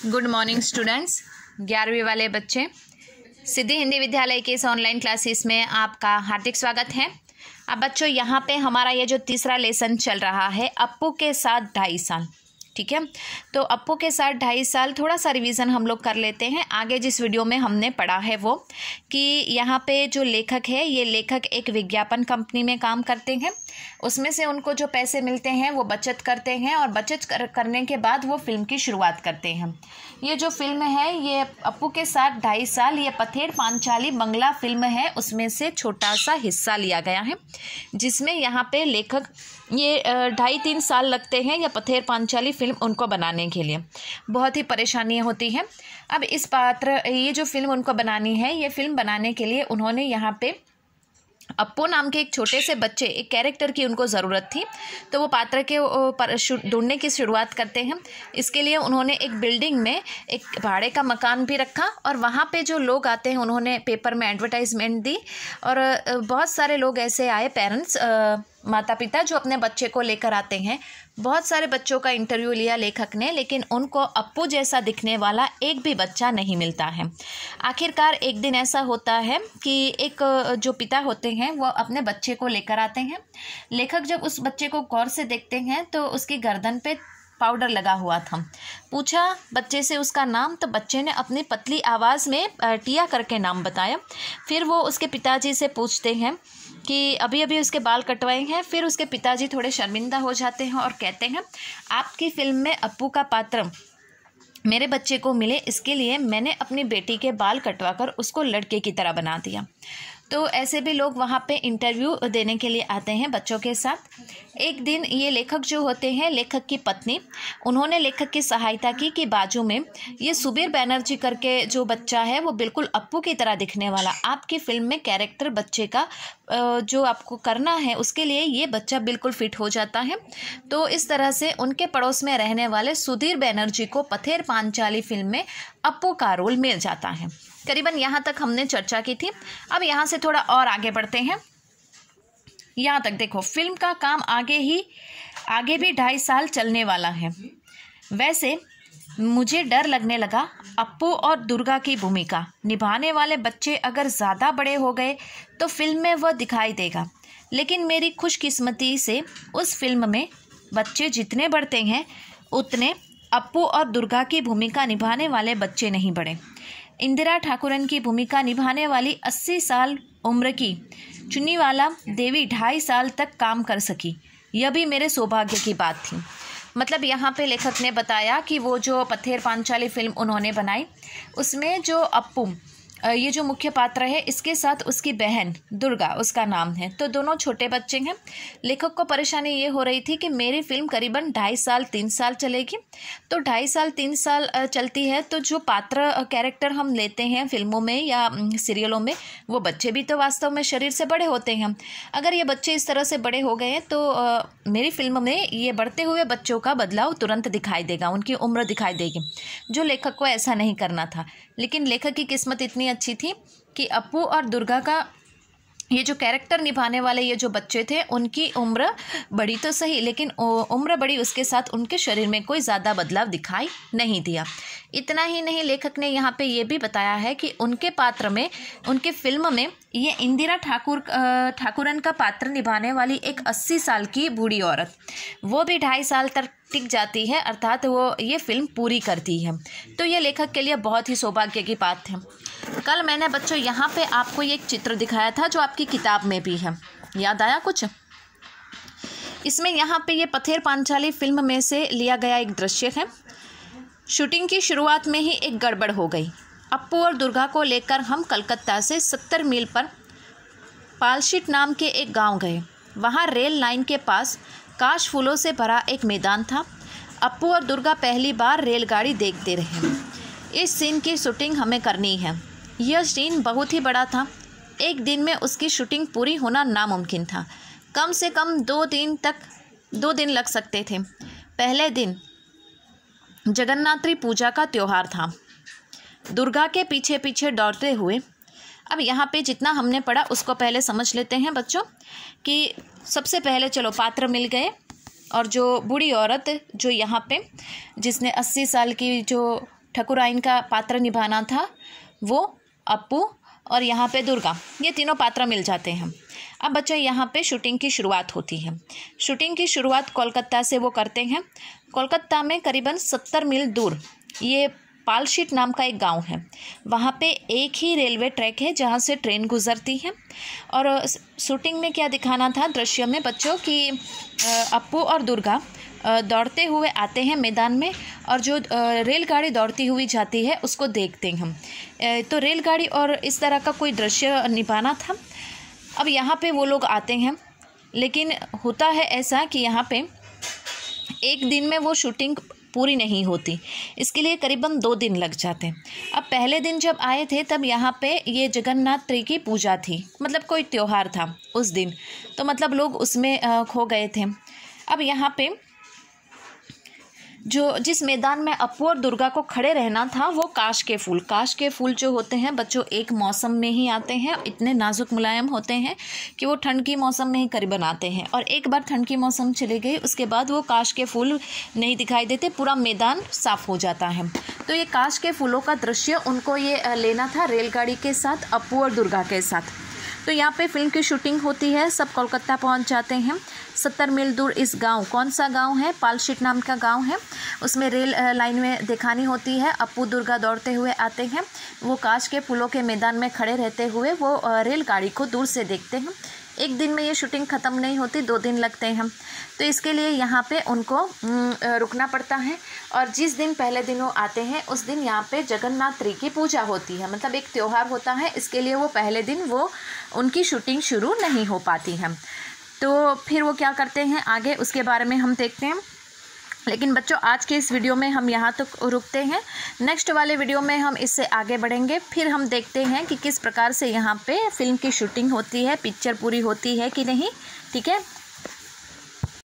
Good morning students. 11वीं वाले बच्चे, सिद्धि हिंदी विद्यालय के इस ऑनलाइन क्लासेस में आपका हार्दिक स्वागत है। अब बच्चों, यहाँ पे हमारा ये जो तीसरा लेसन चल रहा है अप्पू के साथ 2.5 साल। ठीक है, तो अप्पू के साथ 2.5 साल थोड़ा सा रिवीजन हम लोग कर लेते हैं। आगे जिस वीडियो में हमने पढ़ा है वो कि यहाँ पे जो लेखक है, ये लेखक एक विज्ञापन कंपनी में काम करते हैं। उसमें से उनको जो पैसे मिलते हैं वो बचत करते हैं और बचत करने के बाद वो फिल्म की शुरुआत करते हैं। ये जो फिल्म है ये अप्पू के साथ 2.5 साल, ये पथेर पांचाली बंगला फिल्म है, उसमें से छोटा सा हिस्सा लिया गया है, जिसमें यहाँ पे लेखक ये 2.5-3 साल लगते हैं। यह पथेर पांचाली फिल्म उनको बनाने के लिए बहुत ही परेशानियाँ होती हैं। अब ये जो फिल्म उनको बनानी है, ये फिल्म बनाने के लिए उन्होंने यहाँ पे अप्पू नाम के एक छोटे से बच्चे, एक कैरेक्टर की उनको ज़रूरत थी, तो वो पात्र के ढूंढने की शुरुआत करते हैं। इसके लिए उन्होंने एक बिल्डिंग में एक भाड़े का मकान भी रखा और वहाँ पे जो लोग आते हैं उन्होंने पेपर में एडवर्टाइजमेंट दी और बहुत सारे लोग ऐसे आए, पेरेंट्स, माता पिता जो अपने बच्चे को लेकर आते हैं। बहुत सारे बच्चों का इंटरव्यू लिया लेखक ने, लेकिन उनको अप्पू जैसा दिखने वाला एक भी बच्चा नहीं मिलता है। आखिरकार एक दिन ऐसा होता है कि एक जो पिता होते हैं वो अपने बच्चे को लेकर आते हैं। लेखक जब उस बच्चे को गौर से देखते हैं तो उसकी गर्दन पे पाउडर लगा हुआ था। पूछा बच्चे से उसका नाम, तो बच्चे ने अपनी पतली आवाज़ में टिया करके नाम बताया। फिर वो उसके पिताजी से पूछते हैं कि अभी अभी उसके बाल कटवाए हैं। फिर उसके पिताजी थोड़े शर्मिंदा हो जाते हैं और कहते हैं, आपकी फिल्म में अप्पू का पात्र मेरे बच्चे को मिले, इसके लिए मैंने अपनी बेटी के बाल कटवाकर उसको लड़के की तरह बना दिया। तो ऐसे भी लोग वहाँ पे इंटरव्यू देने के लिए आते हैं बच्चों के साथ। एक दिन ये लेखक जो होते हैं, लेखक की पत्नी, उन्होंने लेखक की सहायता की कि बाजू में ये सुबीर बनर्जी करके जो बच्चा है वो बिल्कुल अप्पू की तरह दिखने वाला, आपकी फिल्म में कैरेक्टर बच्चे का जो आपको करना है उसके लिए ये बच्चा बिल्कुल फिट हो जाता है। तो इस तरह से उनके पड़ोस में रहने वाले सुधीर बनर्जी को पथेर पांचाली फिल्म में अप्पू का रोल मिल जाता है। करीबन यहाँ तक हमने चर्चा की थी। अब यहाँ से थोड़ा और आगे बढ़ते हैं। यहाँ तक देखो, फिल्म का काम आगे भी 2.5 साल चलने वाला है। वैसे मुझे डर लगने लगा, अप्पू और दुर्गा की भूमिका निभाने वाले बच्चे अगर ज़्यादा बड़े हो गए तो फिल्म में वह दिखाई देगा, लेकिन मेरी खुशकिस्मती से उस फिल्म में बच्चे जितने बढ़ते हैं उतने अप्पू और दुर्गा की भूमिका निभाने वाले बच्चे नहीं बढ़े। इंदिरा ठाकुरन की भूमिका निभाने वाली 80 साल उम्र की चुन्नीवाला देवी 2.5 साल तक काम कर सकी, यह भी मेरे सौभाग्य की बात थी। मतलब यहाँ पे लेखक ने बताया कि वो जो पथेर पांचाली फिल्म उन्होंने बनाई, उसमें जो अप्पू ये जो मुख्य पात्र है, इसके साथ उसकी बहन दुर्गा, उसका नाम है, तो दोनों छोटे बच्चे हैं। लेखक को परेशानी ये हो रही थी कि मेरी फिल्म करीबन 2.5 साल 3 साल चलेगी, तो 2.5 साल 3 साल चलती है तो जो पात्र कैरेक्टर हम लेते हैं फिल्मों में या सीरियलों में, वो बच्चे भी तो वास्तव में शरीर से बड़े होते हैं। अगर ये बच्चे इस तरह से बड़े हो गए हैं तो मेरी फिल्म में ये बढ़ते हुए बच्चों का बदलाव तुरंत दिखाई देगा, उनकी उम्र दिखाई देगी, जो लेखक को ऐसा नहीं करना था। लेकिन लेखक की किस्मत इतनी अच्छी थी कि अप्पू और दुर्गा का ये जो कैरेक्टर निभाने वाले ये जो बच्चे थे, उनकी उम्र बढ़ी तो सही, लेकिन उम्र बढ़ी, उसके साथ उनके शरीर में कोई ज़्यादा बदलाव दिखाई नहीं दिया। इतना ही नहीं, लेखक ने यहाँ पे ये भी बताया है कि उनके पात्र में, उनके फिल्म में ये इंदिरा ठाकुरन का पात्र निभाने वाली एक 80 साल की बूढ़ी औरत, वो भी 2.5 साल तक टिक जाती है, अर्थात वो ये फिल्म पूरी करती है। तो ये लेखक के लिए बहुत ही सौभाग्य की बात है। कल मैंने बच्चों यहाँ पे आपको ये एक चित्र दिखाया था जो आपकी किताब में भी है, याद आया कुछ? इसमें यहाँ पे ये पथेर पांचाली फिल्म में से लिया गया एक दृश्य है। शूटिंग की शुरुआत में ही एक गड़बड़ हो गई। अप्पू और दुर्गा को लेकर हम कलकत्ता से 70 मील पर पालशीट नाम के एक गांव गए। वहाँ रेल लाइन के पास काश फूलों से भरा एक मैदान था। अप्पू और दुर्गा पहली बार रेलगाड़ी देखते रहे। इस सीन की शूटिंग हमें करनी है। यह सीन बहुत ही बड़ा था, एक दिन में उसकी शूटिंग पूरी होना नामुमकिन था। कम से कम 2 दिन लग सकते थे। पहले दिन जगन्नाथी पूजा का त्यौहार था। दुर्गा के पीछे पीछे दौड़ते हुए, अब यहाँ पे जितना हमने पढ़ा उसको पहले समझ लेते हैं बच्चों, कि सबसे पहले चलो पात्र मिल गए और जो बूढ़ी औरत जो यहाँ पे जिसने 80 साल की जो ठकुराइन का पात्र निभाना था वो अप्पू और यहाँ पे दुर्गा, ये तीनों पात्र मिल जाते हैं। अब बच्चों यहाँ पे शूटिंग की शुरुआत होती है। शूटिंग की शुरुआत कोलकाता से वो करते हैं। कोलकाता में करीबन 70 मील दूर ये पालशीट नाम का एक गांव है। वहाँ पे एक ही रेलवे ट्रैक है जहाँ से ट्रेन गुजरती है। और शूटिंग में क्या दिखाना था दृश्य में बच्चों कि अप्पू और दुर्गा दौड़ते हुए आते हैं मैदान में और जो रेलगाड़ी दौड़ती हुई जाती है उसको देखते हैं हम। तो रेलगाड़ी और इस तरह का कोई दृश्य निभाना था। अब यहाँ पे वो लोग आते हैं, लेकिन होता है ऐसा कि यहाँ पे एक दिन में वो शूटिंग पूरी नहीं होती, इसके लिए करीबन 2 दिन लग जाते हैं। अब पहले दिन जब आए थे तब यहाँ पे ये जगन्नाथ की पूजा थी, मतलब कोई त्यौहार था उस दिन, तो मतलब लोग उसमें खो गए थे। अब यहाँ पे जिस मैदान में अप्पू और दुर्गा को खड़े रहना था वो काश के फूल जो होते हैं बच्चों एक मौसम में ही आते हैं, इतने नाजुक मुलायम होते हैं कि वो ठंड की मौसम में ही करीबन आते हैं। और एक बार ठंड की मौसम चली गई उसके बाद वो काश के फूल नहीं दिखाई देते, पूरा मैदान साफ हो जाता है। तो ये काश के फूलों का दृश्य उनको ये लेना था रेलगाड़ी के साथ, अप्पू और दुर्गा के साथ। तो यहाँ पे फिल्म की शूटिंग होती है, सब कोलकाता पहुँच जाते हैं। 70 मील दूर इस गांव, कौन सा गांव है, पालशीट नाम का गांव है, उसमें रेल लाइन में दिखानी होती है। अप्पू दुर्गा दौड़ते हुए आते हैं, वो काश के फूलों के मैदान में खड़े रहते हुए वो रेलगाड़ी को दूर से देखते हैं। एक दिन में ये शूटिंग ख़त्म नहीं होती, 2 दिन लगते हैं। तो इसके लिए यहाँ पे उनको रुकना पड़ता है। और जिस दिन पहले दिन वो आते हैं उस दिन यहाँ पे जगन्नाथ की पूजा होती है, मतलब एक त्यौहार होता है, इसके लिए वो पहले दिन वो उनकी शूटिंग शुरू नहीं हो पाती है। तो फिर वो क्या करते हैं आगे उसके बारे में हम देखते हैं। लेकिन बच्चों आज के इस वीडियो में हम यहाँ तक रुकते हैं, नेक्स्ट वाले वीडियो में हम इससे आगे बढ़ेंगे। फिर हम देखते हैं कि किस प्रकार से यहाँ पे फिल्म की शूटिंग होती है, पिक्चर पूरी होती है कि नहीं। ठीक है।